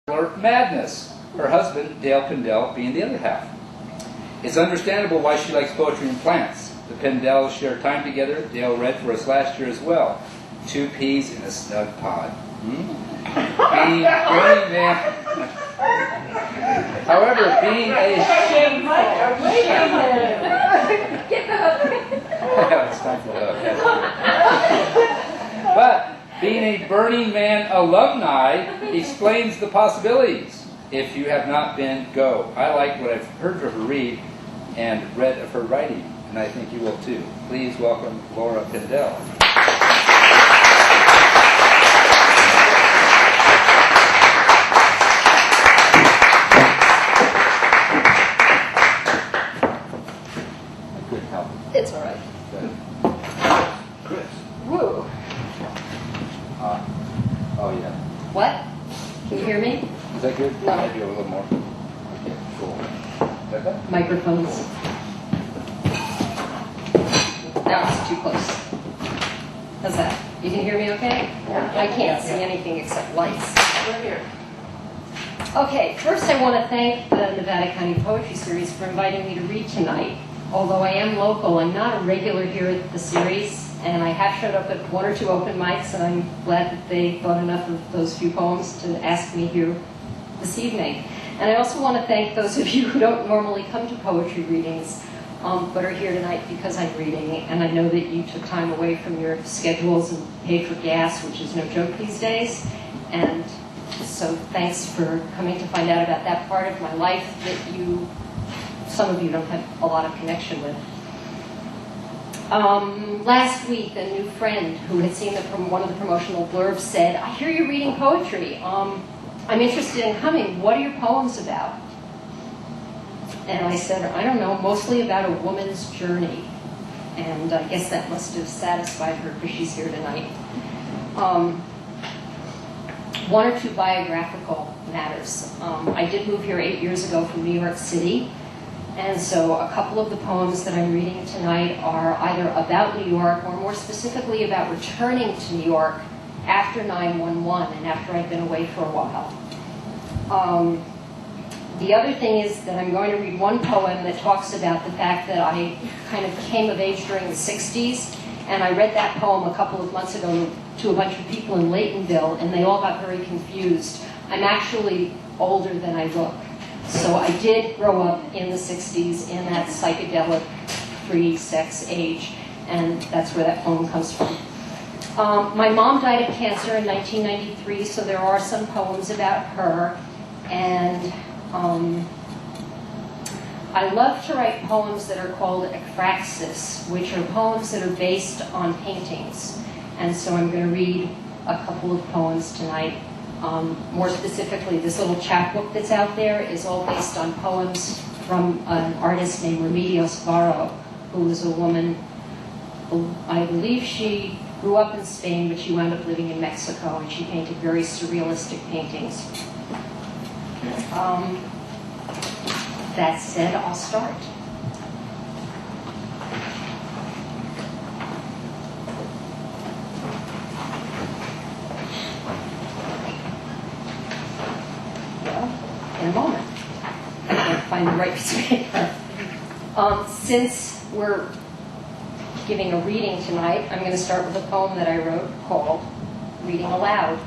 or madness, her husband, Dale Pendell, being the other half. It's understandable why she likes poetry and plants. The Pendells share time together. Dale read for us last year as well. 2 peas in a snug pod. Being burning man. However, being a it's time for But being a Burning Man alumni explains the possibilities. If you have not been, go. I like what I've heard of her read and read of her writing, and I think you will too. Please welcome Laura Pendell. Good help. It's all right. Good. Chris. Woo. Oh yeah. What? Can you hear me? Is that good? No. Maybe a little more. Okay, cool. Is that good? Microphones. That was too close. How's that? You can hear me okay? Yeah. I can't see anything except lights. We're here. Okay, first I want to thank the Nevada County Poetry Series for inviting me to read tonight. Although I am local, I'm not a regular here at the series, and I have showed up at 1 or 2 open mics, and I'm glad that they thought enough of those few poems to ask me here this evening. And I also want to thank those of you who don't normally come to poetry readings, but are here tonight because I'm reading, and I know that you took time away from your schedules and paid for gas, which is no joke these days. And so thanks for coming to find out about that part of my life that some of you don't have a lot of connection with. Last week, a new friend who had seen one of the promotional blurbs said, "I hear you're reading poetry. I'm interested in coming. What are your poems about?" And I said, "I don't know, mostly about a woman's journey." And I guess that must have satisfied her because she's here tonight. 1 or 2 biographical matters. I did move here 8 years ago from New York City. And so a couple of the poems that I'm reading tonight are either about New York or more specifically about returning to New York after 9/11 and after I've been away for a while. The other thing is that I'm going to read one poem that talks about the fact that I kind of came of age during the 60s, and I read that poem a couple of months ago to a bunch of people in Laytonville, and they all got very confused. I'm actually older than I look. So I did grow up in the 60s in that psychedelic pre-sex age, and that's where that poem comes from. My mom died of cancer in 1993, so there are some poems about her, and I love to write poems that are called ekphrasis, which are poems that are based on paintings. And so I'm going to read a couple of poems tonight. More specifically, this little chapbook that's out there is all based on poems from an artist named Remedios Varo, who was a woman who, I believe she grew up in Spain, but she wound up living in Mexico, and she painted very surrealistic paintings. That said, I'll start. In a moment. I can't find the right piece of paper. Since we're giving a reading tonight, I'm going to start with a poem that I wrote called Reading Aloud.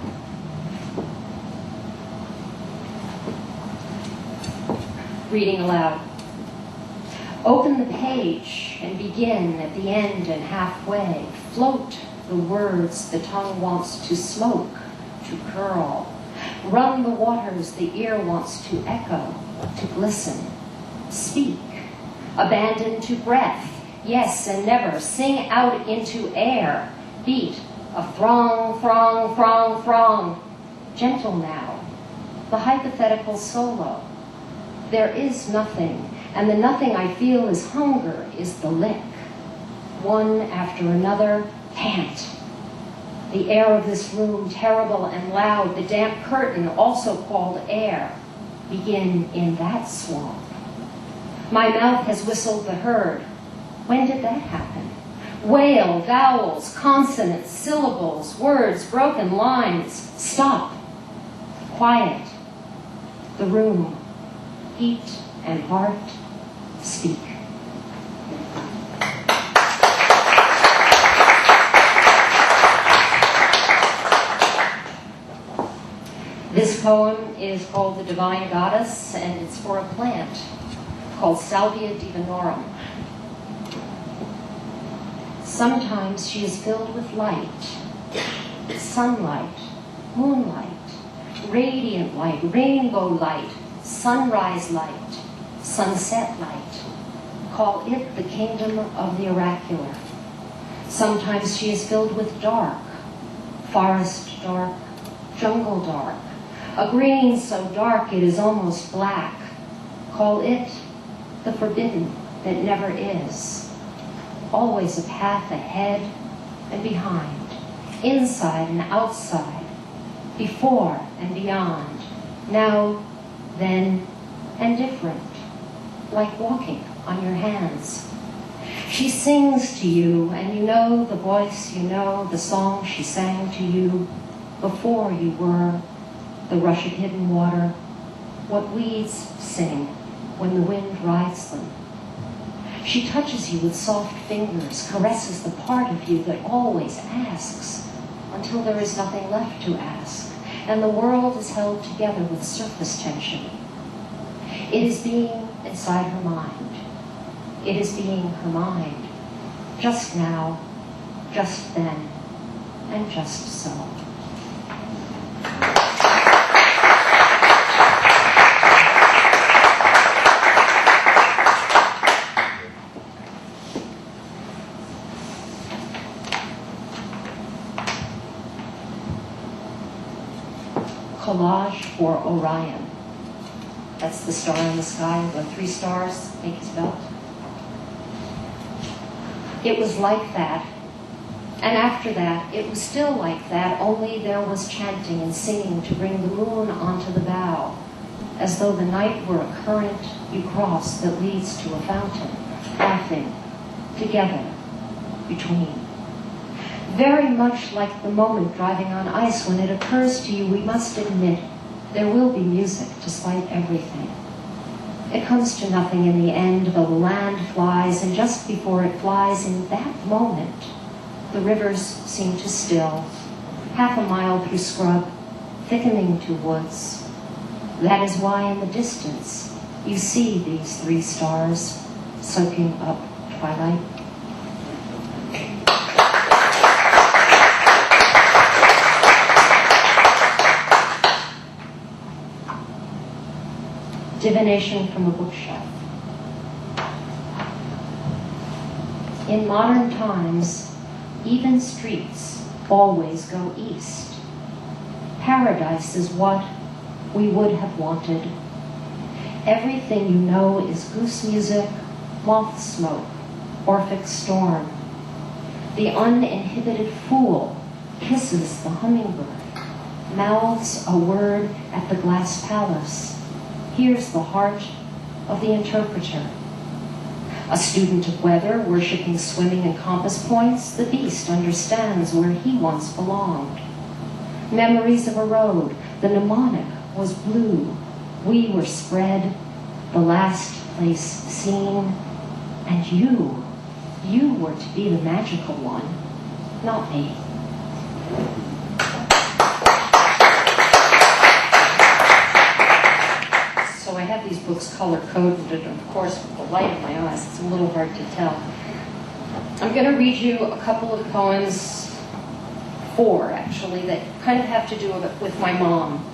Reading aloud. Open the page and begin at the end and halfway. Float the words the tongue wants to smoke, to curl. Run the waters the ear wants to echo, to glisten. Speak. Abandon to breath. Yes and never. Sing out into air. Beat a throng, throng, throng, throng. Gentle now. The hypothetical solo. There is nothing, and the nothing I feel is hunger, is the lick. One after another, pant. The air of this room, terrible and loud, the damp curtain, also called air, begin in that swamp. My mouth has whistled the herd. When did that happen? Wail, vowels, consonants, syllables, words, broken lines. Stop. Quiet. the room, heat and heart speak. This poem is called The Divine Goddess, and it's for a plant called Salvia divinorum. Sometimes she is filled with light, sunlight, moonlight, radiant light, rainbow light, sunrise light, sunset light. Call it the kingdom of the oracular. Sometimes she is filled with dark, forest dark, jungle dark, a green so dark it is almost black. Call it the forbidden that never is. Always a path ahead and behind, inside and outside, before and beyond, now, then, and different, like walking on your hands. She sings to you, and you know the voice, you know the song she sang to you before you were the rush of hidden water, what weeds sing when the wind rides them. She touches you with soft fingers, caresses the part of you that always asks until there is nothing left to ask, and the world is held together with surface tension. It is being inside her mind. It is being her mind, just now, just then, and just so. Collage for Orion. That's the star in the sky, the 3 stars make his belt. It was like that, and after that, it was still like that, only there was chanting and singing to bring the moon onto the bow, as though the night were a current you cross that leads to a fountain, laughing, together, between. Very much like the moment driving on ice when it occurs to you, we must admit, there will be music despite everything. It comes to nothing in the end, though the land flies, and just before it flies, in that moment, the rivers seem to still, half a mile through scrub, thickening to woods. That is why in the distance, you see these 3 stars soaking up twilight. Divination from a bookshelf. In modern times, even streets always go east. Paradise is what we would have wanted. Everything you know is goose music, moth smoke, Orphic storm. The uninhibited fool kisses the hummingbird, mouths a word at the glass palace, hears the heart of the interpreter. A student of weather, worshipping swimming and compass points, the beast understands where he once belonged. Memories of a road, the mnemonic was blue. We were spread, the last place seen, and you were to be the magical one, not me. So I have these books color-coded, and of course, with the light in my eyes, it's a little hard to tell. I'm going to read you a couple of poems, 4 actually, that kind of have to do with my mom.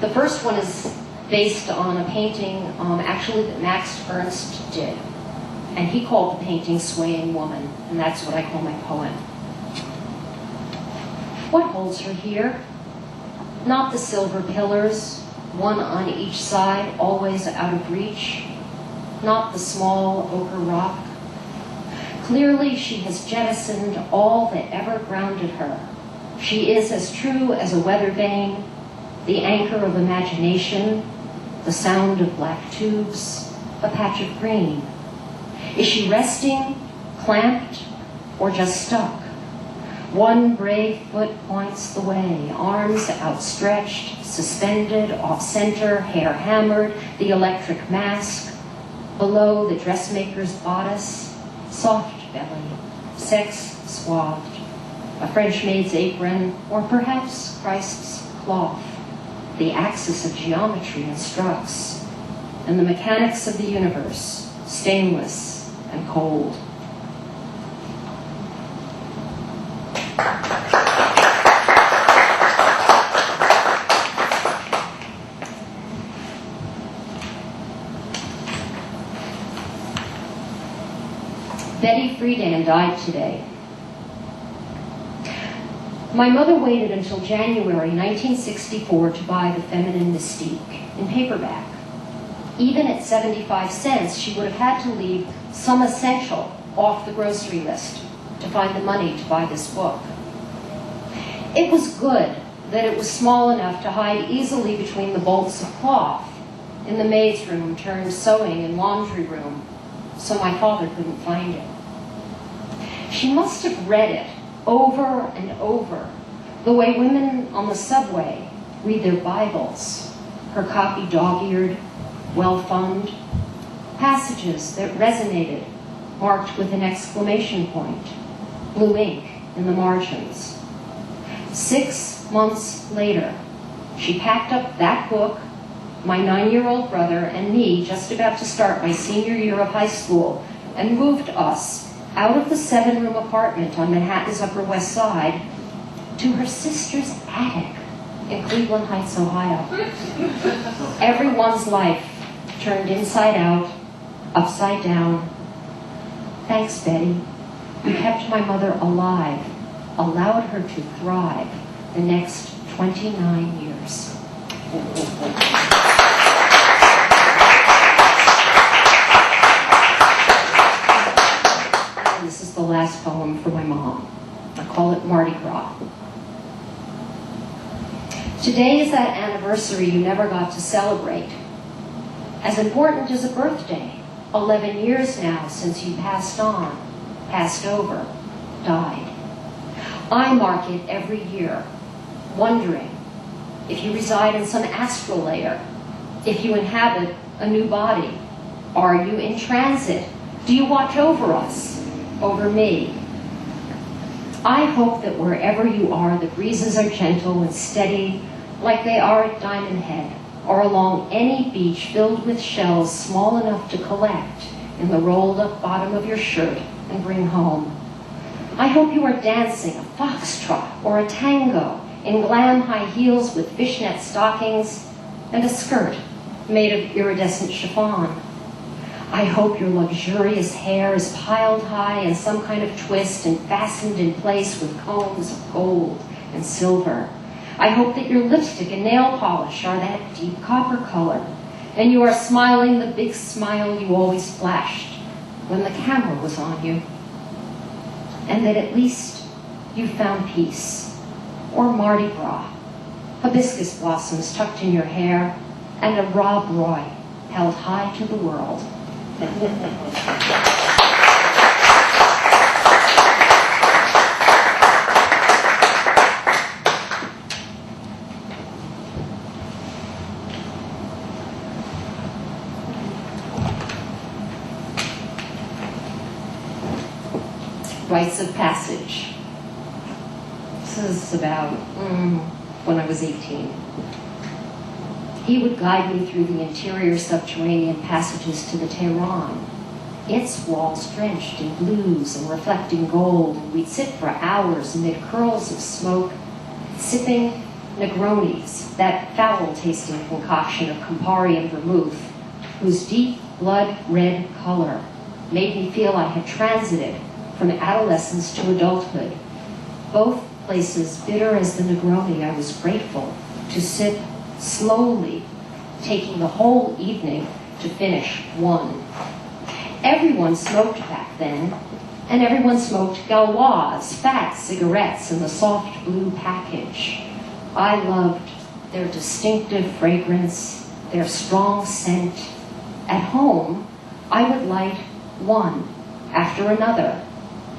The first one is based on a painting actually that Max Ernst did, and he called the painting Swaying Woman, and that's what I call my poem. What holds her here? Not the silver pillars, one on each side, always out of reach. Not the small ochre rock. Clearly she has jettisoned all that ever grounded her. She is as true as a weather vane, the anchor of imagination, the sound of black tubes, a patch of green. Is she resting, clamped, or just stuck? One brave foot points the way, arms outstretched, suspended, off-center, hair hammered, the electric mask. Below, the dressmaker's bodice, soft belly, sex swathed, a French maid's apron, or perhaps Christ's cloth. The axis of geometry instructs, and the mechanics of the universe, stainless and cold. Betty Friedan died today. My mother waited until January 1964 to buy The Feminine Mystique in paperback. Even at 75 cents, she would have had to leave some essential off the grocery list to find the money to buy this book. It was good that it was small enough to hide easily between the bolts of cloth in the maid's room turned sewing and laundry room, so my father couldn't find it. She must have read it over and over, the way women on the subway read their Bibles, her copy dog-eared, well-thumbed, passages that resonated, marked with an exclamation point, blue ink in the margins. 6 months later, she packed up that book, my 9-year-old brother, and me, just about to start my senior year of high school, and moved us out of the 7-room apartment on Manhattan's Upper West Side to her sister's attic in Cleveland Heights, Ohio. Everyone's life turned inside out, upside down. Thanks, Betty. You kept my mother alive, allowed her to thrive the next 29 years. This is the last poem for my mom. I call it Mardi Gras. Today is that anniversary you never got to celebrate. As important as a birthday, 11 years now since you passed on, passed over, died. I mark it every year, wondering if you reside in some astral layer, if you inhabit a new body. Are you in transit? Do you watch over us? Over me? I hope that wherever you are, the breezes are gentle and steady, like they are at Diamond Head, or along any beach filled with shells small enough to collect in the rolled-up bottom of your shirt and bring home. I hope you are dancing a foxtrot or a tango in glam high heels with fishnet stockings and a skirt made of iridescent chiffon. I hope your luxurious hair is piled high in some kind of twist and fastened in place with combs of gold and silver. I hope that your lipstick and nail polish are that deep copper color, and you are smiling the big smile you always flashed when the camera was on you. And that at least you found peace, or Mardi Gras, hibiscus blossoms tucked in your hair, and a Rob Roy held high to the world. Rites of Passage. This is about when I was 18. He would guide me through the interior subterranean passages to the Tehran, its walls drenched in blues and reflecting gold, and we'd sit for hours amid curls of smoke, sipping Negronis, that foul-tasting concoction of Campari and vermouth, whose deep blood-red color made me feel I had transited from adolescence to adulthood. Both places bitter as the Negroni, I was grateful to sip slowly, taking the whole evening to finish one. Everyone smoked back then, and everyone smoked Gauloises, fat cigarettes in the soft blue package. I loved their distinctive fragrance, their strong scent. At home, I would light one after another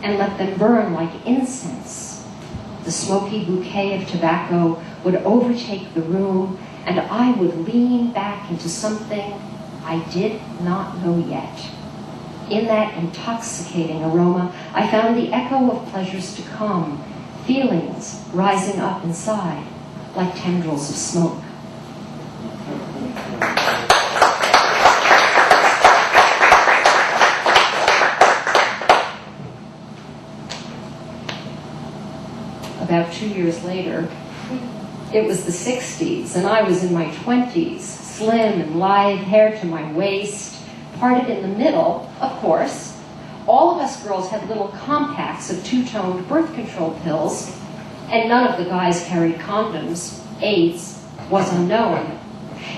and let them burn like incense, The smoky bouquet of tobacco would overtake the room, and I would lean back into something I did not know yet. In that intoxicating aroma, I found the echo of pleasures to come, feelings rising up inside like tendrils of smoke. About 2 years later, it was the 60s, and I was in my 20s, slim and lithe, hair to my waist, parted in the middle, of course. All of us girls had little compacts of two-toned birth control pills, and none of the guys carried condoms. AIDS was unknown.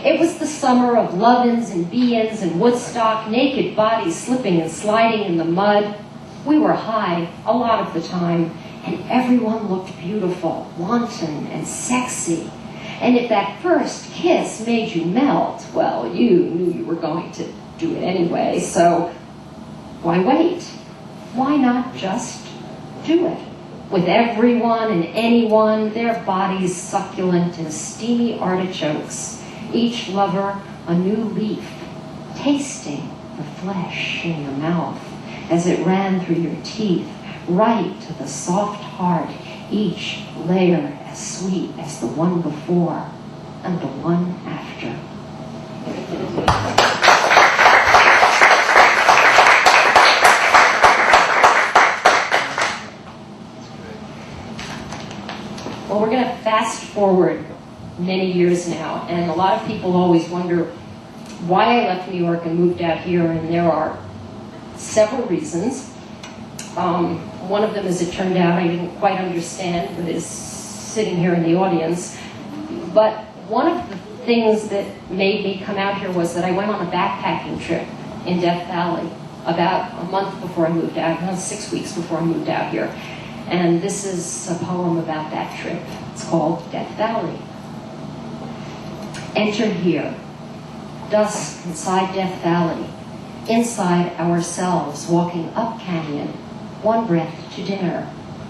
It was the summer of love-ins and be-ins and Woodstock, naked bodies slipping and sliding in the mud. We were high a lot of the time, and everyone looked beautiful, wanton, and sexy. And if that first kiss made you melt, well, you knew you were going to do it anyway, so why wait? Why not just do it? With everyone and anyone, their bodies succulent as steamy artichokes, each lover a new leaf, tasting the flesh in your mouth as it ran through your teeth, right to the soft heart, each layer as sweet as the one before and the one after. Well, we're going to fast forward many years now, and a lot of people always wonder why I left New York and moved out here, and there are several reasons. One of them, as it turned out, I didn't quite understand, but is sitting here in the audience. But one of the things that made me come out here was that I went on a backpacking trip in Death Valley about a month before I moved out, 6 weeks before I moved out here. And this is a poem about that trip. It's called Death Valley. Enter here, dusk inside Death Valley, inside ourselves, walking up canyon, one breath to dinner,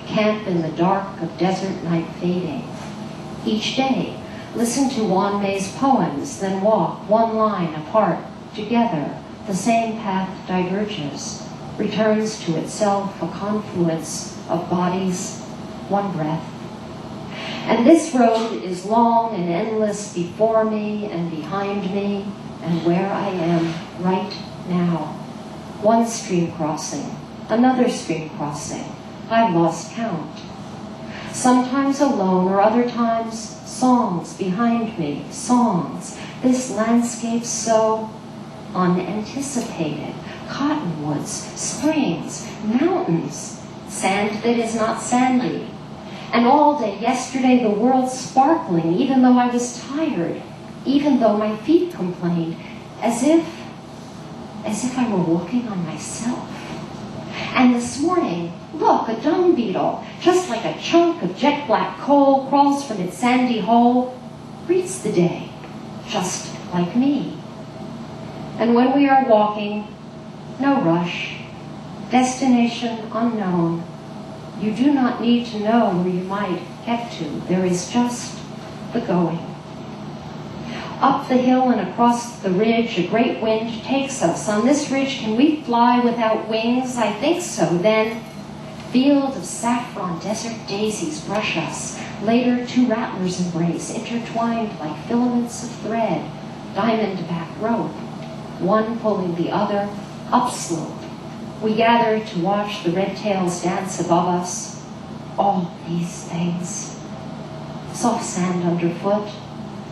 camp in the dark of desert night fading. Each day, listen to Juan May's poems, then walk one line apart, together. The same path diverges, returns to itself, a confluence of bodies, one breath. And this road is long and endless before me and behind me, and where I am right now. One stream crossing, another stream crossing. I've lost count. Sometimes alone, or other times songs behind me, songs. This landscape so unanticipated. Cottonwoods, springs, mountains, sand that is not sandy. And all day yesterday the world sparkling, even though I was tired, even though my feet complained, as if I were walking on myself. And this morning, look, a dung beetle, just like a chunk of jet black coal, crawls from its sandy hole, greets the day, just like me. And when we are walking, no rush, destination unknown, you do not need to know where you might get to. There is just the going. Up the hill and across the ridge, a great wind takes us. On this ridge, can we fly without wings? I think so. Then, field of saffron, desert daisies brush us. Later, two rattlers embrace, intertwined like filaments of thread. Diamond-back rope, one pulling the other, upslope. We gather to watch the red tails dance above us. All these things. Soft sand underfoot,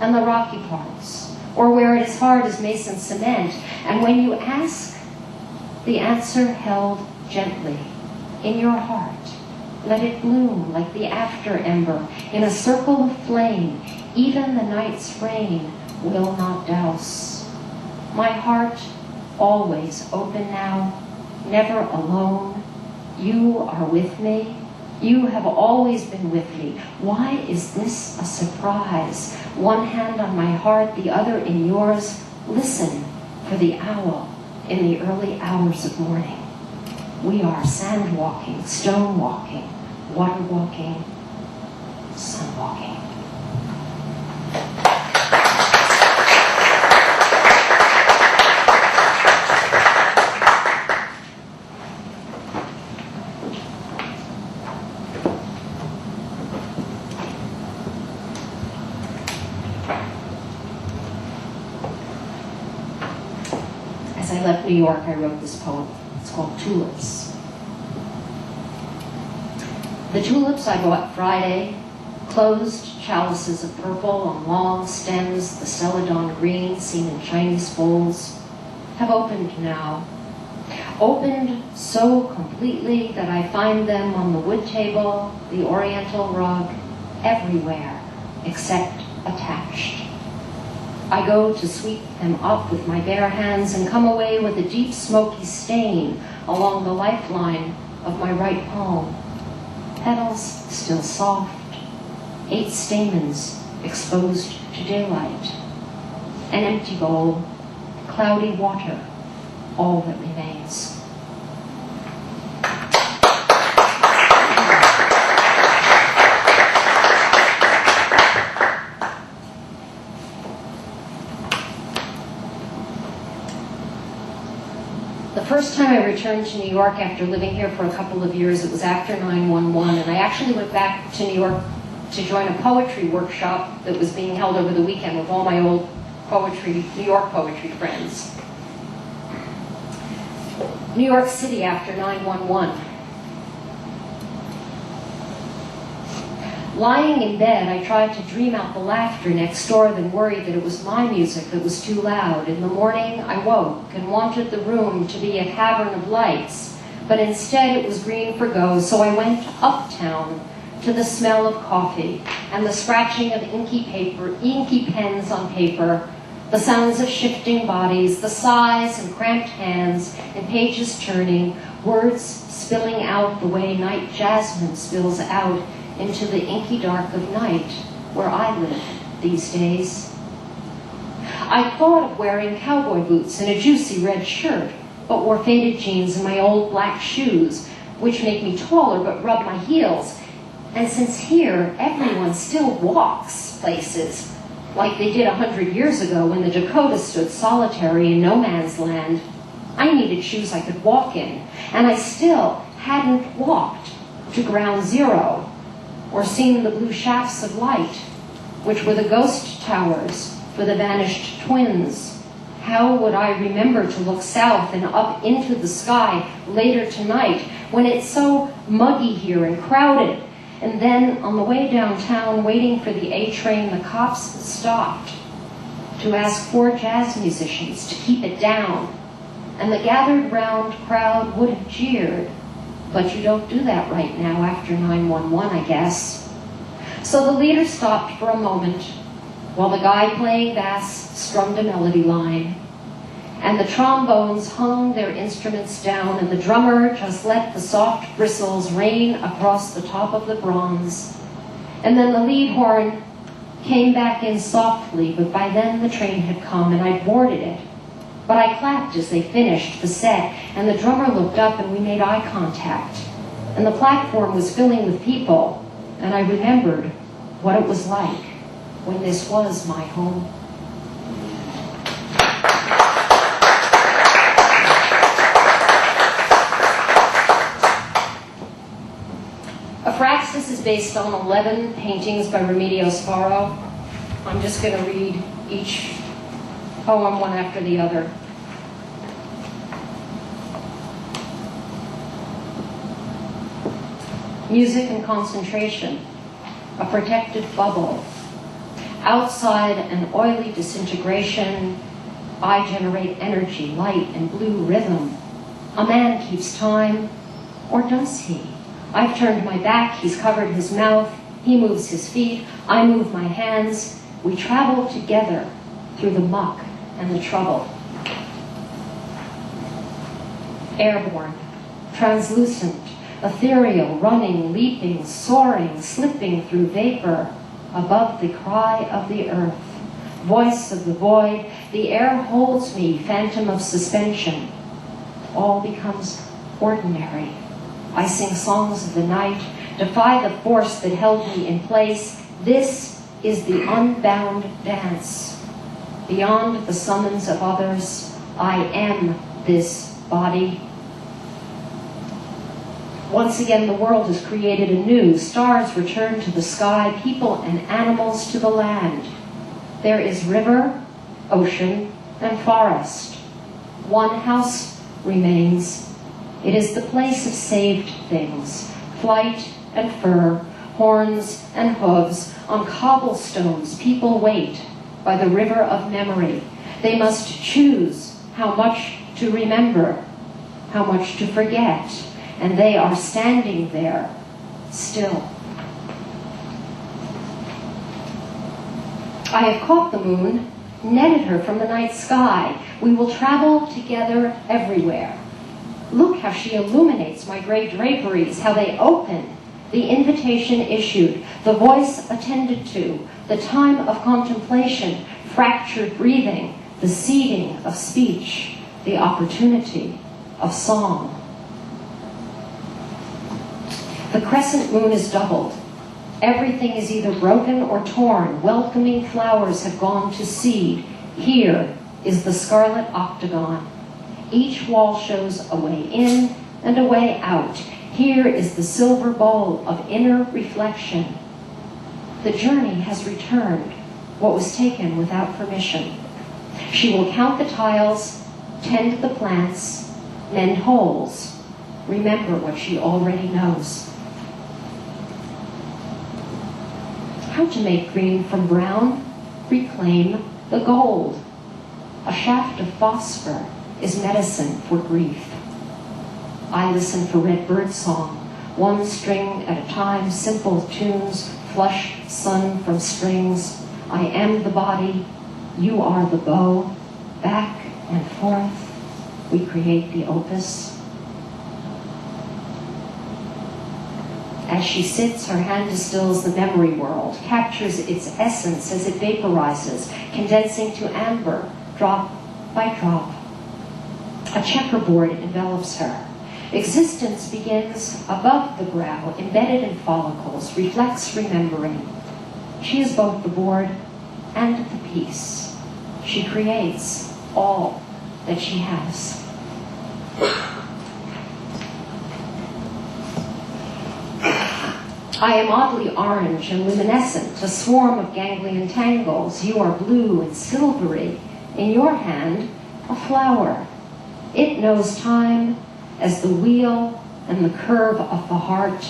and the rocky parts, or where it is hard as mason cement. And when you ask, the answer held gently in your heart. Let it bloom like the after ember in a circle of flame. Even the night's rain will not douse. My heart always open now, never alone. You are with me. You have always been with me. Why is this a surprise? One hand on my heart, the other in yours. Listen for the owl in the early hours of morning. We are sand walking, stone walking, water walking, Sunwalking. As I left New York, I wrote this poem. It's called Tulips. The tulips I bought Friday, closed chalices of purple on long stems, the celadon green seen in Chinese bowls, have opened now. Opened so completely that I find them on the wood table, the oriental rug, everywhere except attached. I go to sweep them up with my bare hands and come away with a deep smoky stain along the lifeline of my right palm. Petals still soft, 8 stamens exposed to daylight. An empty bowl, cloudy water, all that remains. The first time I returned to New York after living here for a couple of years, it was after 9/11, and I actually went back to New York to join a poetry workshop that was being held over the weekend with all my old New York poetry friends. New York City after 9/11. Lying in bed, I tried to dream out the laughter next door, then worried that it was my music that was too loud. In the morning, I woke and wanted the room to be a cavern of lights, but instead it was green for go, so I went uptown to the smell of coffee and the scratching of inky pens on paper, the sounds of shifting bodies, the sighs and cramped hands and pages turning, words spilling out the way night jasmine spills out into the inky dark of night where I live these days. I thought of wearing cowboy boots and a juicy red shirt, but wore faded jeans and my old black shoes, which make me taller but rub my heels. And since here everyone still walks places like they did 100 years ago when the Dakotas stood solitary in no man's land, I needed shoes I could walk in, and I still hadn't walked to ground zero or seen the blue shafts of light, which were the ghost towers for the vanished twins. How would I remember to look south and up into the sky later tonight when it's so muggy here and crowded? And then on the way downtown, waiting for the A train, the cops stopped to ask 4 jazz musicians to keep it down. And the gathered round crowd would have jeered, but you don't do that right now after 9/11, I guess. So the leader stopped for a moment while the guy playing bass strummed a melody line. And the trombones hung their instruments down, and the drummer just let the soft bristles rain across the top of the bronze. And then the lead horn came back in softly, but by then the train had come and I'd boarded it. But I clapped as they finished the set, and the drummer looked up and we made eye contact. And the platform was filling with people, and I remembered what it was like when this was my home. Aphraxis is based on 11 paintings by Remedios Faro. I'm just going to read each poem one after the other. Music and concentration, a protected bubble. Outside an oily disintegration, I generate energy, light, and blue rhythm. A man keeps time, or does he? I've turned my back, he's covered his mouth, he moves his feet, I move my hands. We travel together through the muck and the trouble. Airborne, translucent, ethereal, running, leaping, soaring, slipping through vapor, above the cry of the earth. Voice of the void, the air holds me, phantom of suspension. All becomes ordinary. I sing songs of the night, defy the force that held me in place. This is the unbound dance. Beyond the summons of others, I am this body. Once again, the world is created anew. Stars return to the sky, people and animals to the land. There is river, ocean, and forest. One house remains. It is the place of saved things, flight and fur, horns and hooves. On cobblestones, people wait by the river of memory. They must choose how much to remember, how much to forget, and they are standing there still. I have caught the moon, netted her from the night sky. We will travel together everywhere. Look how she illuminates my gray draperies, how they open, the invitation issued, the voice attended to, the time of contemplation, fractured breathing, the seeding of speech, the opportunity of song. The crescent moon is doubled. Everything is either broken or torn. Welcoming flowers have gone to seed. Here is the scarlet octagon. Each wall shows a way in and a way out. Here is the silver bowl of inner reflection. The journey has returned what was taken without permission. She will count the tiles, tend the plants, mend holes, remember what she already knows. How to make green from brown, reclaim the gold. A shaft of phosphor is medicine for grief. I listen for red bird song, one string at a time, simple tunes, flush sun from strings. I am the body, you are the bow, back and forth, we create the opus. As she sits, her hand distills the memory world, captures its essence as it vaporizes, condensing to amber, drop by drop. A checkerboard envelops her. Existence begins above the brow, embedded in follicles, reflects remembering. She is both the board and the piece. She creates all that she has. I am oddly orange and luminescent, a swarm of ganglion tangles. You are blue and silvery. In your hand, a flower. It knows time as the wheel and the curve of the heart.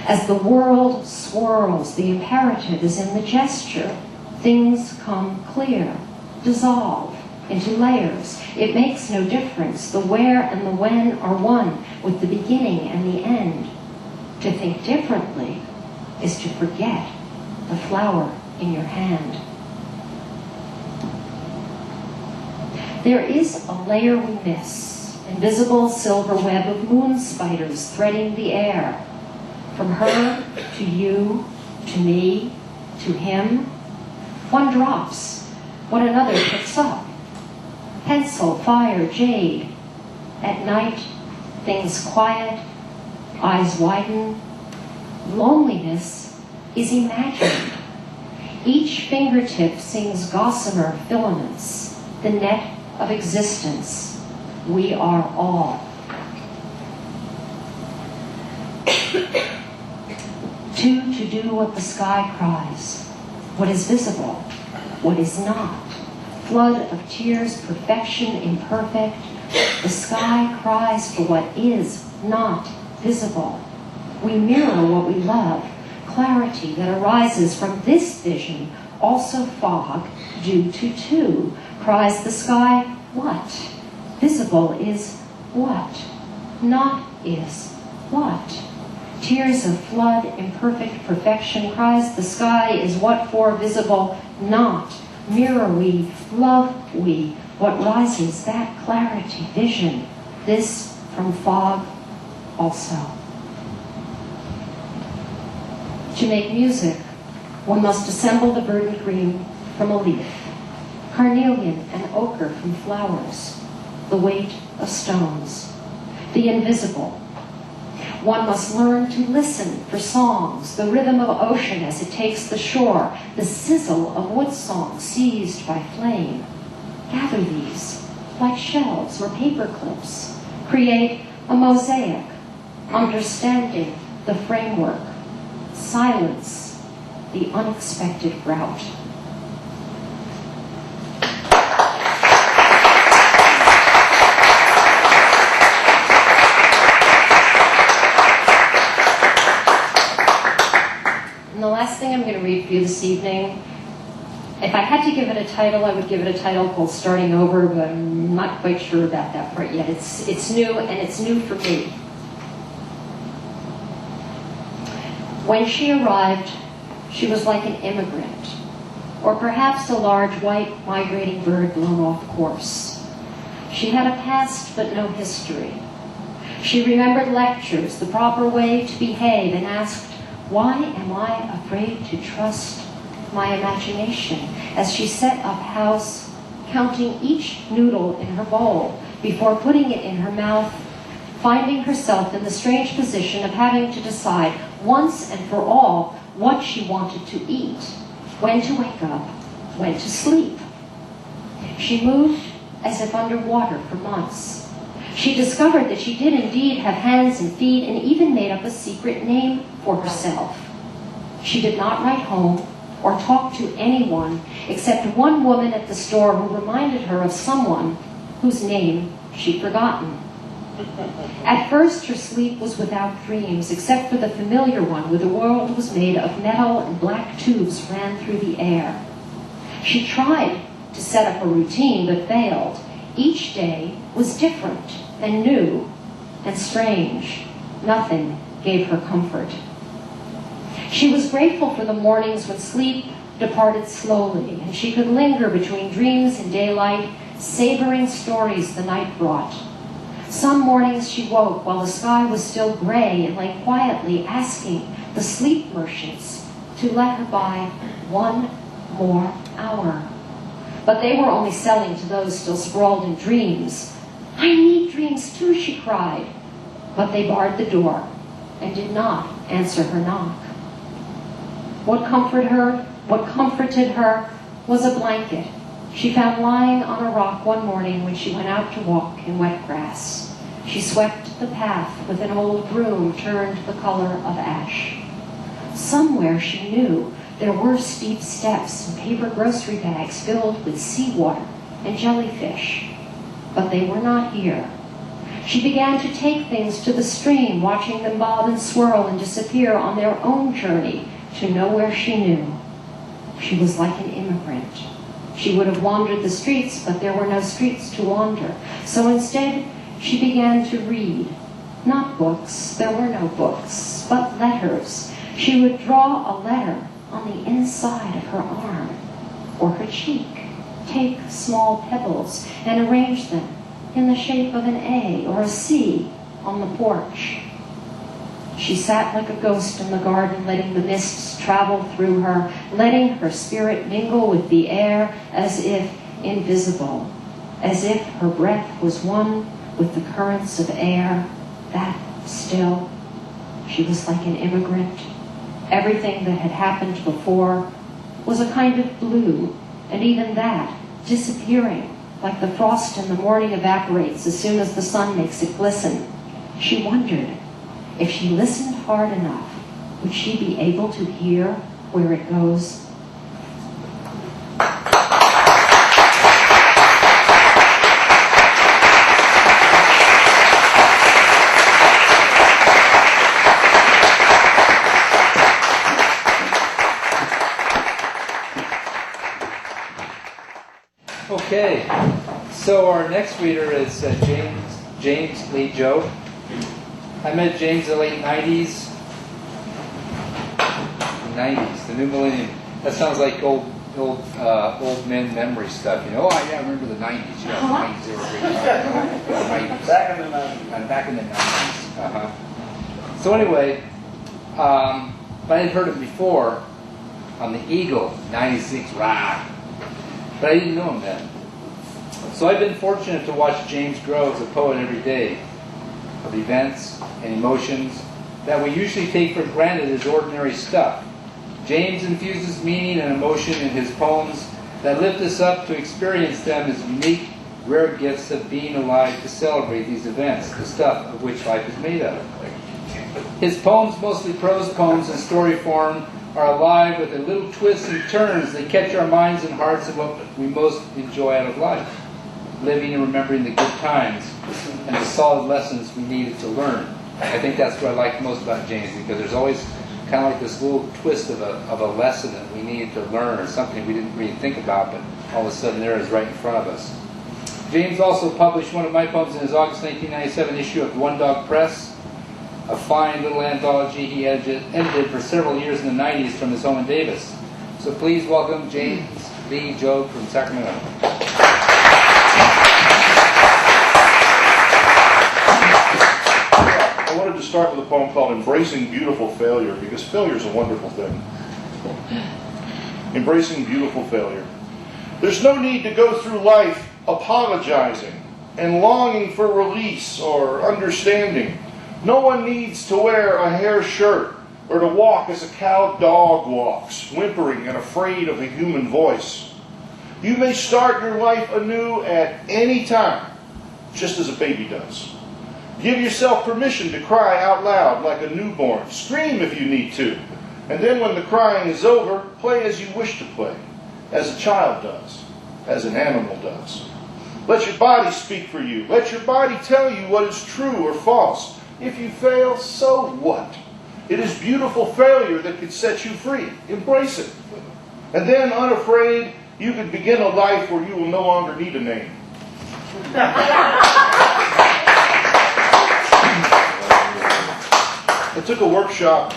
As the world swirls, the imperative is in the gesture. Things come clear, dissolve into layers. It makes no difference. The where and the when are one with the beginning and the end. To think differently is to forget the flower in your hand. There is a layer we miss, invisible silver web of moon spiders threading the air. From her to you, to me, to him, one drops, what another picks up. Pencil, fire, jade. At night, things quiet, eyes widen. Loneliness is imagined. Each fingertip sings gossamer filaments, the net of existence. We are all. Two, to do what the sky cries, what is visible, what is not. Flood of tears, perfection imperfect. The sky cries for what is not visible. We mirror what we love, clarity that arises from this vision, also fog, due to two. Cries the sky, what? Visible is what? Not is what? Tears of flood, imperfect perfection. Cries the sky is what for? Visible, not. Mirror we, love we. What rises, that clarity, vision. This from fog also. To make music, one must assemble the verdant green from a leaf, carnelian and ochre from flowers, the weight of stones, the invisible. One must learn to listen for songs, the rhythm of ocean as it takes the shore, the sizzle of wood song seized by flame. Gather these, like shells or paper clips. Create a mosaic, understanding the framework. Silence the unexpected route. And the last thing I'm going to read for you this evening, if I had to give it a title, I would give it a title called Starting Over, but I'm not quite sure about that part yet. It's new, and it's new for me. When she arrived, she was like an immigrant, or perhaps a large white migrating bird blown off course. She had a past but no history. She remembered lectures, the proper way to behave, and asked, "Why am I afraid to trust my imagination?" as she set up house, counting each noodle in her bowl before putting it in her mouth, finding herself in the strange position of having to decide once and for all what she wanted to eat, when to wake up, when to sleep. She moved as if underwater for months. She discovered that she did indeed have hands and feet, and even made up a secret name for herself. She did not write home or talk to anyone except one woman at the store who reminded her of someone whose name she'd forgotten. At first, her sleep was without dreams, except for the familiar one where the world was made of metal and black tubes ran through the air. She tried to set up a routine, but failed. Each day was different and new and strange. Nothing gave her comfort. She was grateful for the mornings when sleep departed slowly, and she could linger between dreams and daylight, savoring stories the night brought. Some mornings she woke while the sky was still gray and lay quietly, asking the sleep merchants to let her buy one more hour. But they were only selling to those still sprawled in dreams. "I need dreams too," she cried. But they barred the door and did not answer her knock. What comforted her was a blanket she found lying on a rock one morning when she went out to walk in wet grass. She swept the path with an old broom turned the color of ash. Somewhere she knew there were steep steps and paper grocery bags filled with seawater and jellyfish, but they were not here. She began to take things to the stream, watching them bob and swirl and disappear on their own journey to nowhere she knew. She was like an immigrant. She would have wandered the streets, but there were no streets to wander. So instead, she began to read. Not books, there were no books, but letters. She would draw a letter on the inside of her arm or her cheek, take small pebbles and arrange them in the shape of an A or a C on the porch. She sat like a ghost in the garden, letting the mists travel through her, letting her spirit mingle with the air as if invisible, as if her breath was one with the currents of air. That still, she was like an immigrant. Everything that had happened before was a kind of blue, and even that disappearing, like the frost in the morning evaporates as soon as the sun makes it glisten. She wondered, if she listened hard enough, would she be able to hear where it goes? Okay, so our next reader is James Lee Joe. I met James in the late 90s. The new millennium. That sounds like old men memory stuff, you know. Oh, yeah, I remember the 90s. Yeah, the 90s, they were great. The 90s. Back in the 90s. I'm back in the 90s. So anyway, but I had heard him before on the Eagle, 96 Rock. But I didn't know him then. So I've been fortunate to watch James grow as a poet every day, of events and emotions that we usually take for granted as ordinary stuff. James infuses meaning and emotion in his poems that lift us up to experience them as unique, rare gifts of being alive to celebrate these events, the stuff of which life is made of. His poems, mostly prose poems in story form, are alive with a little twists and turns that catch our minds and hearts of what we most enjoy out of life, living and remembering the good times and the solid lessons we needed to learn. I think that's what I like most about James, because there's always kind of like this little twist of a lesson that we needed to learn, or something we didn't really think about, but all of a sudden there it is right in front of us. James also published one of my poems in his August 1997 issue of One Dog Press, a fine little anthology he edited for several years in the 90s from his home in Davis. So please welcome James Lee Jobe from Sacramento. I wanted to start with a poem called Embracing Beautiful Failure, because failure is a wonderful thing. Embracing beautiful failure. There's no need to go through life apologizing and longing for release or understanding. No one needs to wear a hair shirt or to walk as a cowed dog walks, whimpering and afraid of a human voice. You may start your life anew at any time, just as a baby does. Give yourself permission to cry out loud like a newborn. Scream if you need to. And then when the crying is over, play as you wish to play, as a child does, as an animal does. Let your body speak for you. Let your body tell you what is true or false. If you fail, so what? It is beautiful failure that could set you free. Embrace it. And then, unafraid, you could begin a life where you will no longer need a name. I took a workshop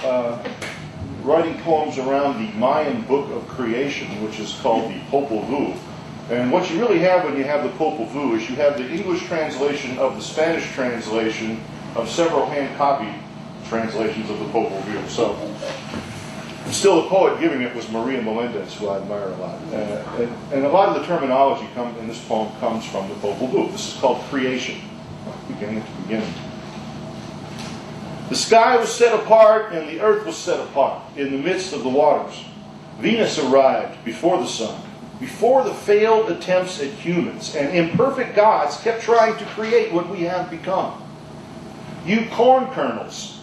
writing poems around the Mayan book of creation, which is called the Popol Vuh. And what you really have when you have the Popol Vuh is you have the English translation of the Spanish translation of several hand-copied translations of the Popol Vuh. So, still the poet giving it was Maria Melendez, who I admire a lot. And a lot of the terminology in this poem comes from the Popol Vuh. This is called creation, beginning to beginning. The sky was set apart and the earth was set apart in the midst of the waters. Venus arrived before the sun, before the failed attempts at humans, and imperfect gods kept trying to create what we have become. You corn kernels,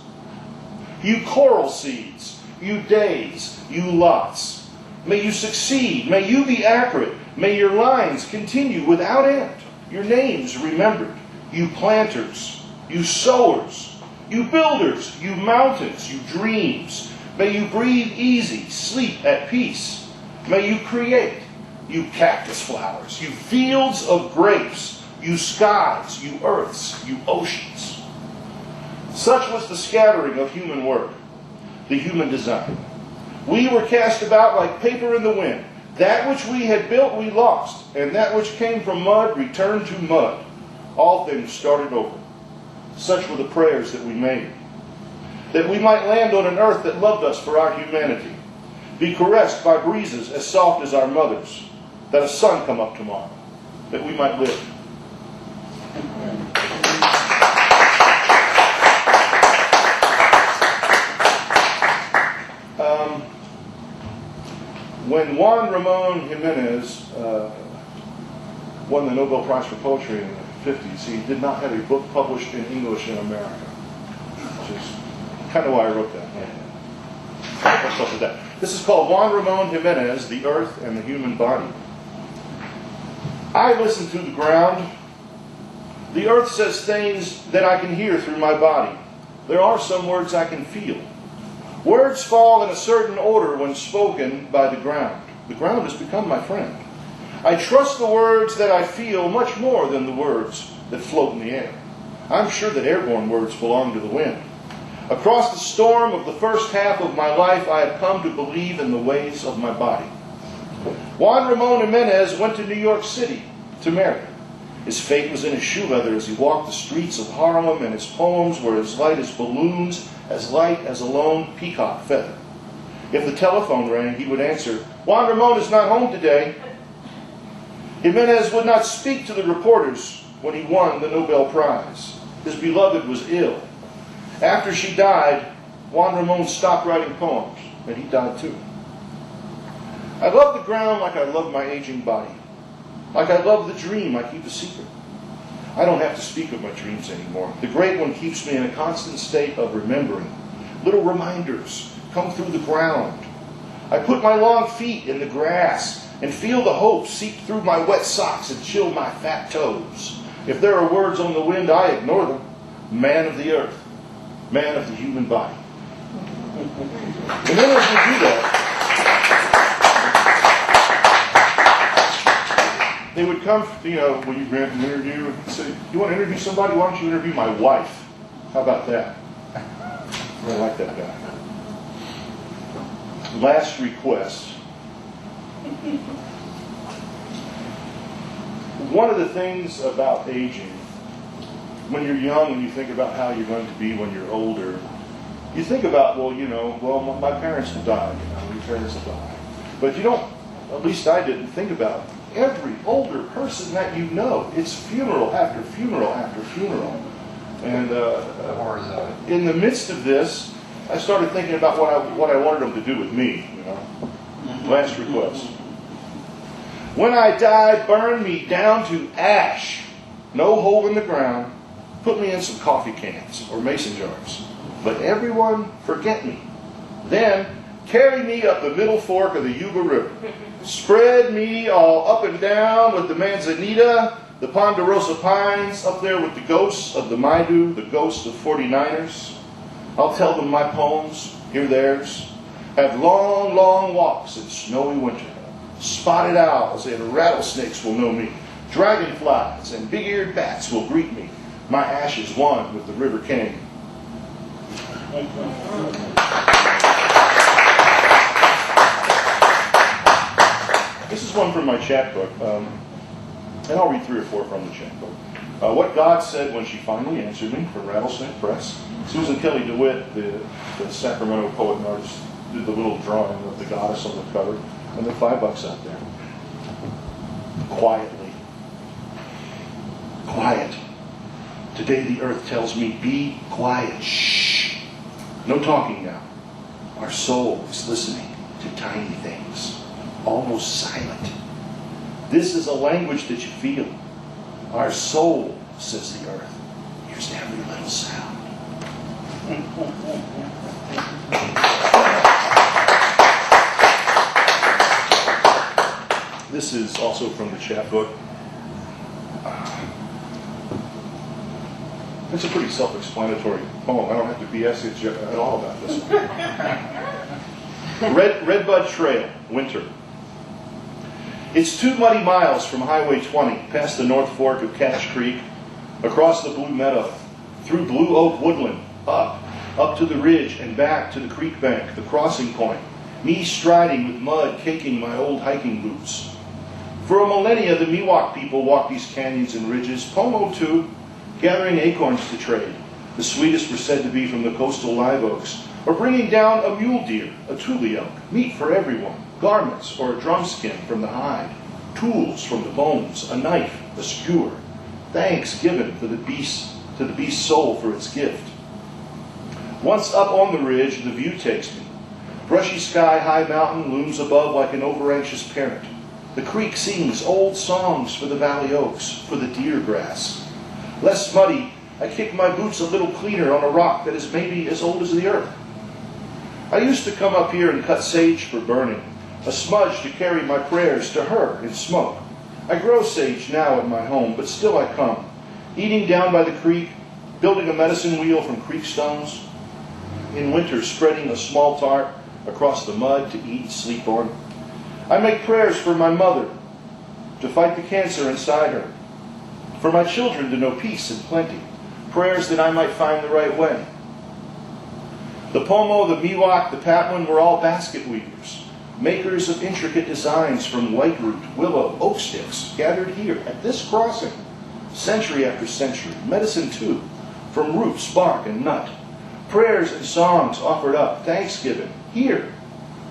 you coral seeds, you days, you lots. May you succeed, may you be accurate, may your lines continue without end, your names remembered, you planters, you sowers, you builders, you mountains, you dreams. May you breathe easy, sleep at peace. May you create, you cactus flowers, you fields of grapes, you skies, you earths, you oceans. Such was the scattering of human work, the human design. We were cast about like paper in the wind. That which we had built we lost, and that which came from mud returned to mud. All things started over. Such were the prayers that we made. That we might land on an earth that loved us for our humanity. Be caressed by breezes as soft as our mothers. That a sun come up tomorrow. That we might live. When Juan Ramon Jimenez won the Nobel Prize for Poetry in the 50s, he did not have a book published in English in America, which is kind of why I wrote that. What's up with that? This is called Juan Ramon Jimenez, The Earth and the Human Body. I listen to the ground. The earth says things that I can hear through my body. There are some words I can feel. Words fall in a certain order when spoken by the ground. The ground has become my friend. I trust the words that I feel much more than the words that float in the air. I'm sure that airborne words belong to the wind. Across the storm of the first half of my life, I have come to believe in the ways of my body. Juan Ramon Jimenez went to New York City to marry. His fate was in his shoe leather as he walked the streets of Harlem, and his poems were as light as balloons, as light as a lone peacock feather. If the telephone rang, he would answer, "Juan Ramon is not home today." Jimenez would not speak to the reporters when he won the Nobel Prize. His beloved was ill. After she died, Juan Ramon stopped writing poems, and he died too. I love the ground like I love my aging body. Like I love the dream, I keep a secret. I don't have to speak of my dreams anymore. The great one keeps me in a constant state of remembering. Little reminders come through the ground. I put my long feet in the grass and feel the hope seep through my wet socks and chill my fat toes. If there are words on the wind, I ignore them. Man of the earth, man of the human body. And then as we do that, they would come, will you grant an interview? And say, you want to interview somebody? Why don't you interview my wife? How about that? I like that guy. Last request. One of the things about aging, when you're young and you think about how you're going to be when you're older, you think about, my parents will die, your parents will die. But you don't, at least I didn't, think about every older person that you know. It's funeral after funeral after funeral. And in the midst of this, I started thinking about what I wanted them to do with me. Last request. When I die, burn me down to ash. No hole in the ground. Put me in some coffee cans or mason jars. Let everyone forget me. Then carry me up the middle fork of the Yuba River. Spread me all up and down with the manzanita, the ponderosa pines, up there with the ghosts of the Maidu, the ghosts of 49ers. I'll tell them my poems, hear theirs. Have long, long walks in snowy winter. Spotted owls and rattlesnakes will know me. Dragonflies and big-eared bats will greet me. My ashes one with the River King. This is one from my chapbook, and I'll read 3 or 4 from the chapbook. What God Said When She Finally Answered Me, from Rattlesnake Press. Susan Kelly DeWitt, the Sacramento poet and artist, did the little drawing of the goddess on the cover, and they're $5 out there. Quietly. Quiet. Today the earth tells me, be quiet. Shh. No talking now. Our soul is listening to tiny things. Almost silent. This is a language that you feel. Our soul, says the earth, hears every little sound. This is also from the chapbook. It's a pretty self-explanatory poem. I don't have to BS it at all about this one. Redbud Trail, winter. It's 2 muddy miles from Highway 20, past the North Fork of Cache Creek, across the Blue Meadow, through Blue Oak Woodland, up to the ridge and back to the creek bank, the crossing point, me striding with mud caking my old hiking boots. For a millennia, the Miwok people walked these canyons and ridges, Pomo too, gathering acorns to trade. The sweetest were said to be from the coastal live oaks, or bringing down a mule deer, a tule elk, meat for everyone, garments or a drum skin from the hide, tools from the bones, a knife, a skewer, thanks given for the beast, to the beast's soul for its gift. Once up on the ridge, the view takes me. Brushy sky, high mountain looms above like an over-anxious parent. The creek sings old songs for the valley oaks, for the deer grass. Less muddy, I kick my boots a little cleaner on a rock that is maybe as old as the earth. I used to come up here and cut sage for burning, a smudge to carry my prayers to her in smoke. I grow sage now at my home, but still I come, eating down by the creek, building a medicine wheel from creek stones. In winter, spreading a small tarp across the mud to eat and sleep on. I make prayers for my mother, to fight the cancer inside her. For my children to know peace and plenty. Prayers that I might find the right way. The Pomo, the Miwok, the Patwin were all basket weavers, makers of intricate designs from whiteroot, willow, oak sticks, gathered here at this crossing, century after century. Medicine too, from roots, bark, and nut. Prayers and songs offered up, thanksgiving, here.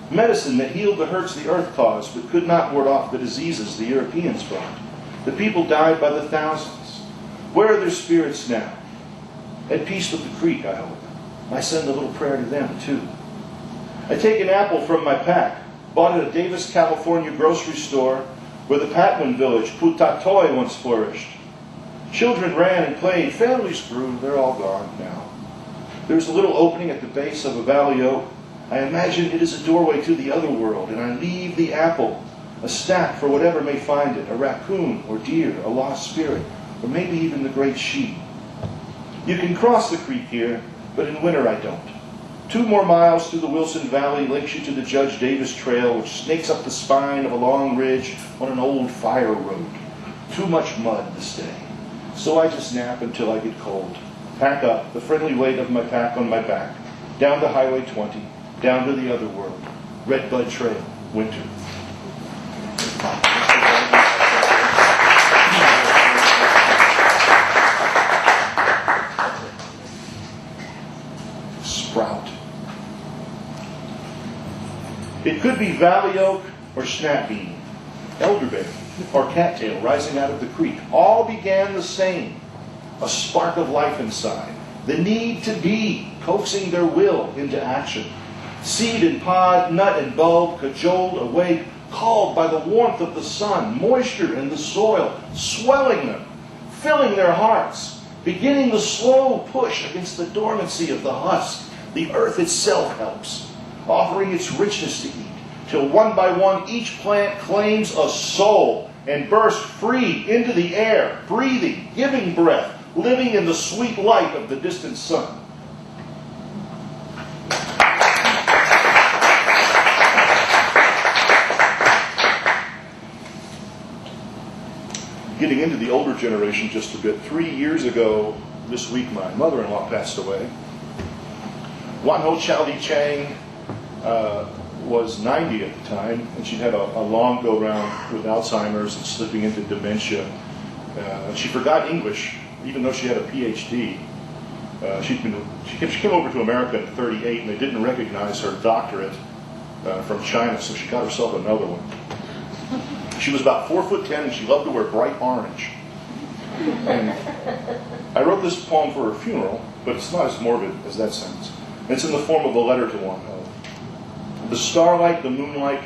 Medicine that healed the hurts the earth caused, but could not ward off the diseases the Europeans brought. The people died by the thousands. Where are their spirits now? At peace with the creek, I hope. I send a little prayer to them too. I take an apple from my pack, bought at a Davis, California grocery store where the Patwin village, Putatoy, once flourished. Children ran and played, families grew, they're all gone now. There's a little opening at the base of a valley oak. I imagine it is a doorway to the other world, and I leave the apple, a stack for whatever may find it, a raccoon or deer, a lost spirit, or maybe even the great sheep. You can cross the creek here, but in winter I don't. 2 more miles through the Wilson Valley links you to the Judge Davis Trail, which snakes up the spine of a long ridge on an old fire road. Too much mud this day. So I just nap until I get cold. Pack up, the friendly weight of my pack on my back, down to Highway 20, down to the other world. Redbud Trail, winter. Sprout. It could be valley oak or snapbean, elderberry or cattail rising out of the creek. All began the same. A spark of life inside. The need to be, coaxing their will into action. Seed and pod, nut and bulb, cajoled, awake, called by the warmth of the sun, moisture in the soil, swelling them, filling their hearts, beginning the slow push against the dormancy of the husk. The earth itself helps, offering its richness to eat, till one by one each plant claims a soul and bursts free into the air, breathing, giving breath, living in the sweet light of the distant sun. Getting into the older generation just a bit, 3 years ago this week my mother-in-law passed away. Wan Ho Chowdi Chang was 90 at the time, and she'd had a long go-round with Alzheimer's and slipping into dementia. She forgot English, even though she had a PhD. She came over to America in 1938, and they didn't recognize her doctorate from China, so she got herself another one. She was about 4'10", and she loved to wear bright orange. And I wrote this poem for her funeral, but it's not as morbid as that sounds. It's in the form of a letter to Wan Ho. The starlight, the moonlight,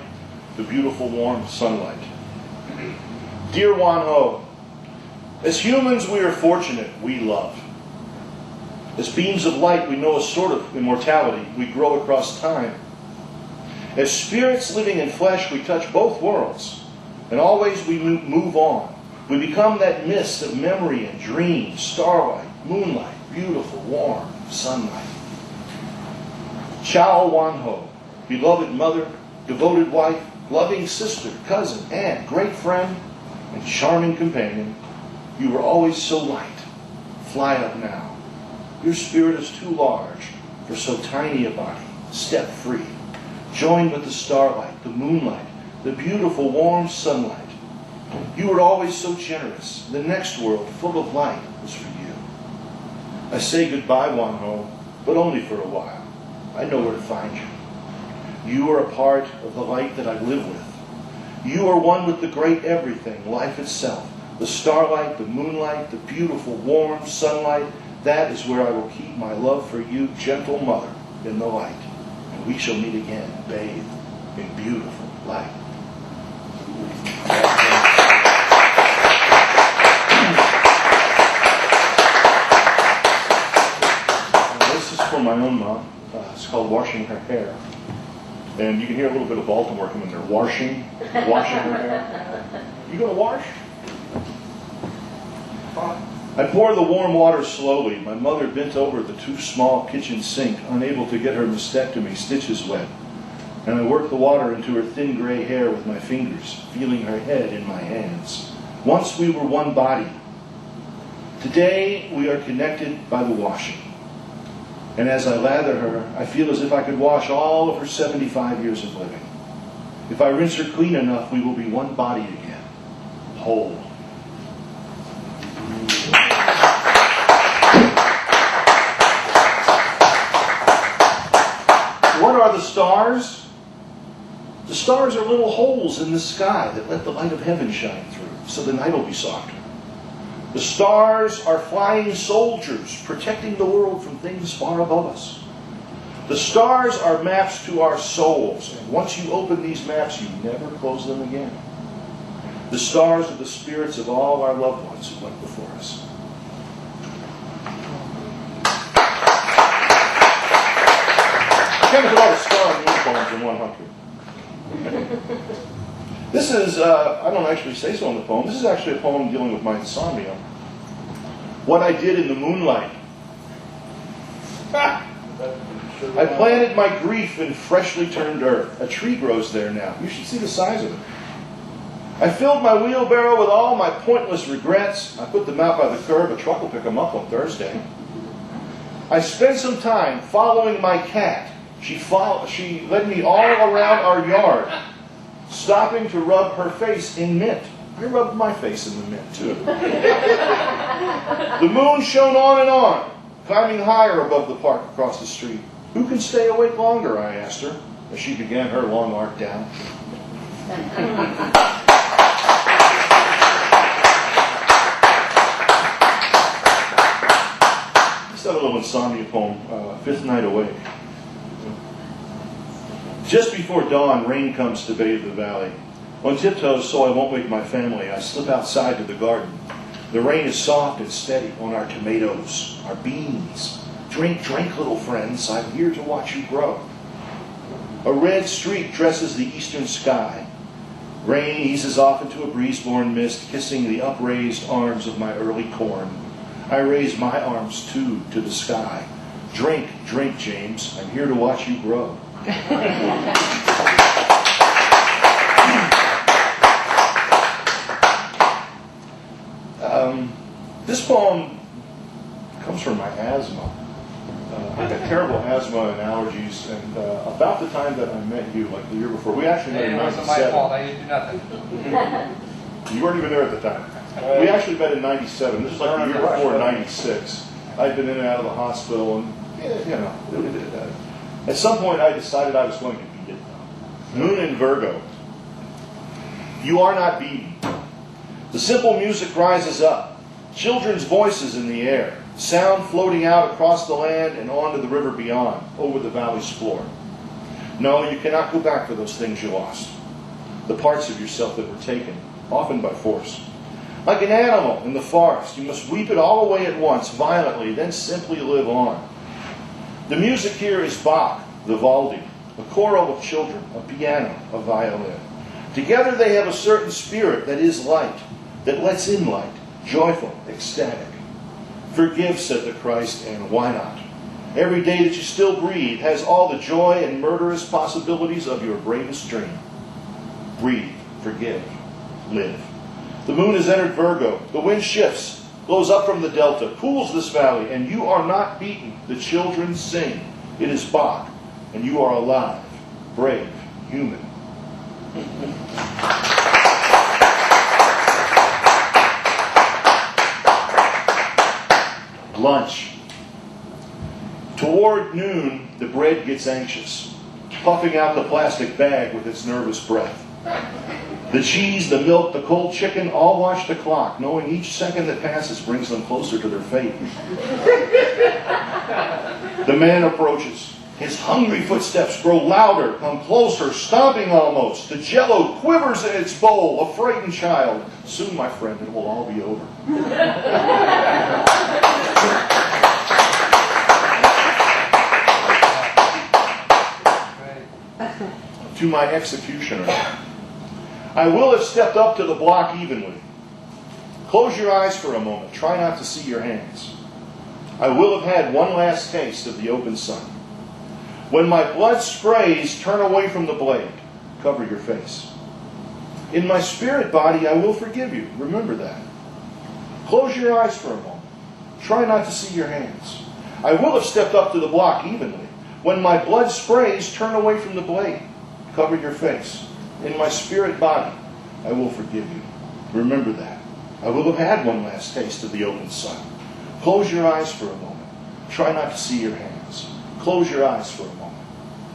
the beautiful warm sunlight. Dear Wan Ho, as humans we are fortunate, we love. As beams of light we know a sort of immortality, we grow across time. As spirits living in flesh we touch both worlds, and always we move on. We become that mist of memory and dream, starlight, moonlight, beautiful, warm sunlight. Chao Wan Ho, beloved mother, devoted wife, loving sister, cousin, aunt, great friend, and charming companion, you were always so light. Fly up now. Your spirit is too large for so tiny a body. Step free. Join with the starlight, the moonlight, the beautiful warm sunlight. You were always so generous. The next world, full of light, was for you. I say goodbye, Wan Ho, but only for a while. I know where to find you. You are a part of the light that I live with. You are one with the great everything, life itself. The starlight, the moonlight, the beautiful warm sunlight, that is where I will keep my love for you, gentle mother, in the light. And we shall meet again, bathed in beautiful light. This is for my own mom. It's called Washing Her Hair. And you can hear a little bit of Baltimore coming there. Washing her hair. You gonna wash? I pour the warm water slowly. My mother bent over the too small kitchen sink, unable to get her mastectomy stitches wet. And I work the water into her thin gray hair with my fingers, feeling her head in my hands. Once we were one body. Today we are connected by the washing. And as I lather her, I feel as if I could wash all of her 75 years of living. If I rinse her clean enough, we will be one body again, whole. What are the stars? The stars are little holes in the sky that let the light of heaven shine through, so the night will be softer. The stars are flying soldiers protecting the world from things far above us. The stars are maps to our souls, and once you open these maps, you never close them again. The stars are the spirits of all our loved ones who went before us. I can't put all the star and moon poems in one hunter. This is, I don't actually say so in the poem, this is actually a poem dealing with my insomnia. What I did in the moonlight. I planted my grief in freshly turned earth. A tree grows there now. You should see the size of it. I filled my wheelbarrow with all my pointless regrets. I put them out by the curb. A truck will pick them up on Thursday. I spent some time following my cat. She led me all around our yard, stopping to rub her face in mint. I rubbed my face in the mint, too. The moon shone on and on, climbing higher above the park across the street. Who can stay awake longer, I asked her, as she began her long arc down. Let's have a little insomnia poem, Fifth Night Awake. Just before dawn, rain comes to bathe the valley. On tiptoes, so I won't wake my family, I slip outside to the garden. The rain is soft and steady on our tomatoes, our beans. Drink, drink, little friends, I'm here to watch you grow. A red streak dresses the eastern sky. Rain eases off into a breeze-born mist, kissing the upraised arms of my early corn. I raise my arms, too, to the sky. Drink, drink, James, I'm here to watch you grow. This poem comes from my asthma. I got terrible asthma and allergies, and about the time that I met you, like the year before, we actually met in It wasn't 97. my fault. I didn't do nothing. You weren't even there at the time. We actually met in 97. This is like the year before 96. I'd been in and out of the hospital, and at some point I decided I was going to beat it. Moon in Virgo. You are not beaten. The simple music rises up. Children's voices in the air. Sound floating out across the land and onto the river beyond, over the valley's floor. No, you cannot go back for those things you lost. The parts of yourself that were taken, often by force. Like an animal in the forest, you must weep it all away at once, violently, then simply live on. The music here is Bach, Vivaldi, a choral of children, a piano, a violin. Together they have a certain spirit that is light, that lets in light, joyful, ecstatic. Forgive, said the Christ, and why not? Every day that you still breathe has all the joy and murderous possibilities of your bravest dream. Breathe, forgive, live. The moon has entered Virgo. The wind shifts, blows up from the delta, cools this valley, and you are not beaten. The children sing. It is Bach, and you are alive, brave, human. Lunch. Toward noon, the bread gets anxious, puffing out the plastic bag with its nervous breath. The cheese, the milk, the cold chicken all watch the clock, knowing each second that passes brings them closer to their fate. The man approaches. His hungry footsteps grow louder, come closer, stomping almost. The jello quivers in its bowl, a frightened child. Soon, my friend, it will all be over. To my executioner. I will have stepped up to the block evenly. Close your eyes for a moment. Try not to see your hands. I will have had one last taste of the open sun. When my blood sprays, turn away from the blade. Cover your face. In my spirit body, I will forgive you. Remember that. Close your eyes for a moment. Try not to see your hands. I will have stepped up to the block evenly. When my blood sprays, turn away from the blade. Cover your face. In my spirit body, I will forgive you. Remember that. I will have had one last taste of the open sun. Close your eyes for a moment. Try not to see your hands. Close your eyes for a moment.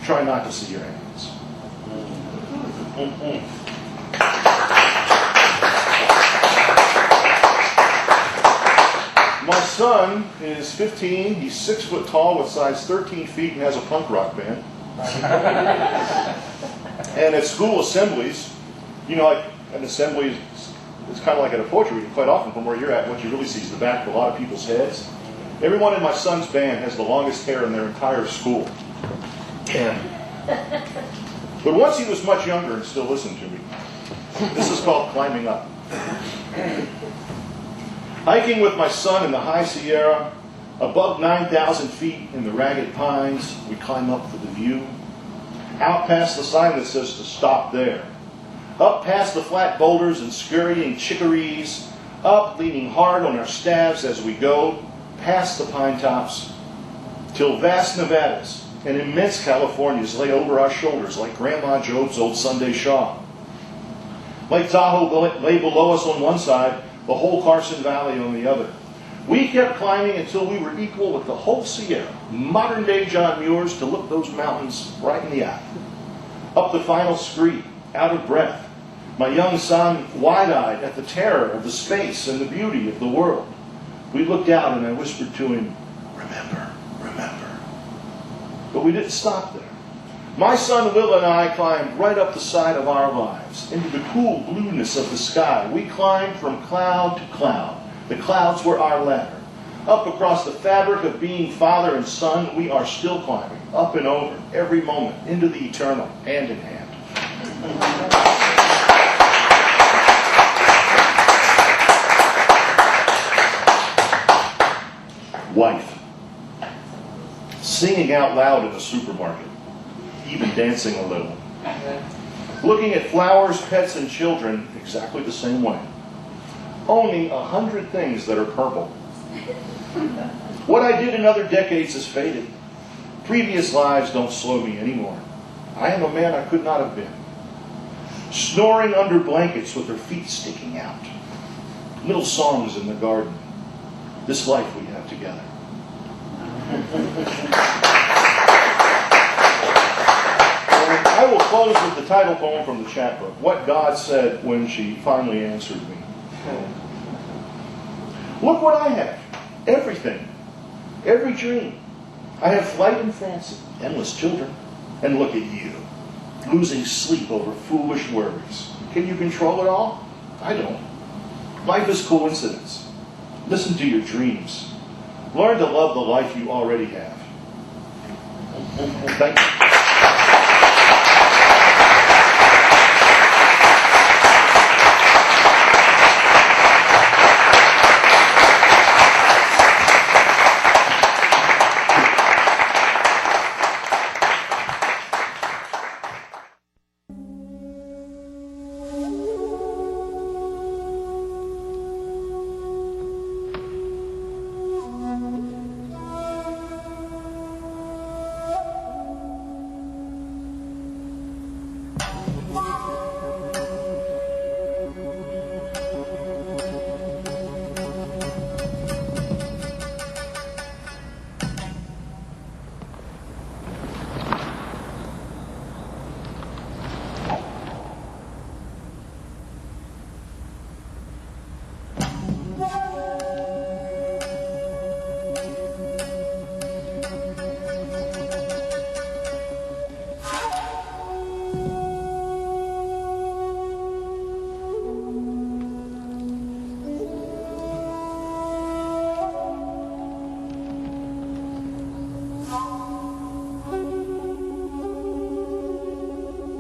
Try not to see your hands. My son is 15. He's 6 foot tall with size 13 feet and has a punk rock band. And at school assemblies, you know, like an assembly is kind of like at a poetry reading. Quite often from where you're at, what you really see is the back of a lot of people's heads. Everyone in my son's band has the longest hair in their entire school. But once he was much younger and still listened to me. This is called climbing up. Hiking with my son in the high Sierra, above 9,000 feet in the ragged pines, we climb up for the view. Out past the sign that says to stop there. Up past the flat boulders and scurrying chicories. Up, leaning hard on our staves as we go, past the pine tops, till vast Nevadas and immense Californias lay over our shoulders like Grandma Job's old Sunday shawl. Lake Tahoe lay below us on one side, the whole Carson Valley on the other. We kept climbing until we were equal with the whole Sierra, modern-day John Muir's, to look those mountains right in the eye. Up the final scree, out of breath, my young son wide-eyed at the terror of the space and the beauty of the world. We looked out and I whispered to him, "Remember, remember." But we didn't stop there. My son Will and I climbed right up the side of our lives, into the cool blueness of the sky. We climbed from cloud to cloud. The clouds were our ladder. Up across the fabric of being father and son, we are still climbing, up and over, every moment, into the eternal, hand in hand. Wife. Singing out loud in the supermarket, even dancing a little. Looking at flowers, pets, and children exactly the same way. Owning 100 things that are purple. What I did in other decades has faded. Previous lives don't slow me anymore. I am a man I could not have been. Snoring under blankets with her feet sticking out. Little songs in the garden. This life we have together. And I will close with the title poem from the chat book, What God Said When She Finally Answered Me. Look what I have. Everything. Every dream. I have flight and fancy. Endless children. And look at you. Losing sleep over foolish worries. Can you control it all? I don't. Life is coincidence. Listen to your dreams. Learn to love the life you already have. Thank you.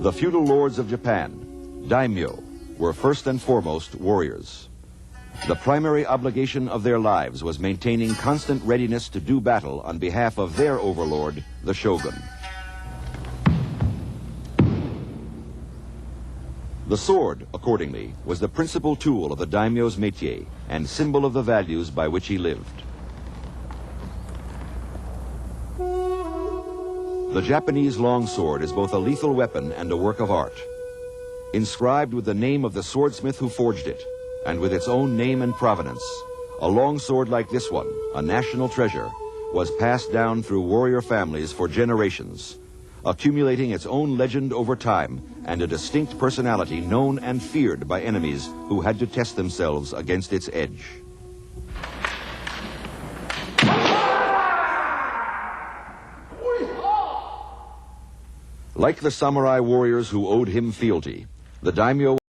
The feudal lords of Japan, daimyo, were first and foremost warriors. The primary obligation of their lives was maintaining constant readiness to do battle on behalf of their overlord, the shogun. The sword, accordingly, was the principal tool of the daimyo's métier and symbol of the values by which he lived. The Japanese longsword is both a lethal weapon and a work of art. Inscribed with the name of the swordsmith who forged it, and with its own name and provenance, a longsword like this one, a national treasure, was passed down through warrior families for generations, accumulating its own legend over time and a distinct personality known and feared by enemies who had to test themselves against its edge. Like the samurai warriors who owed him fealty, the daimyo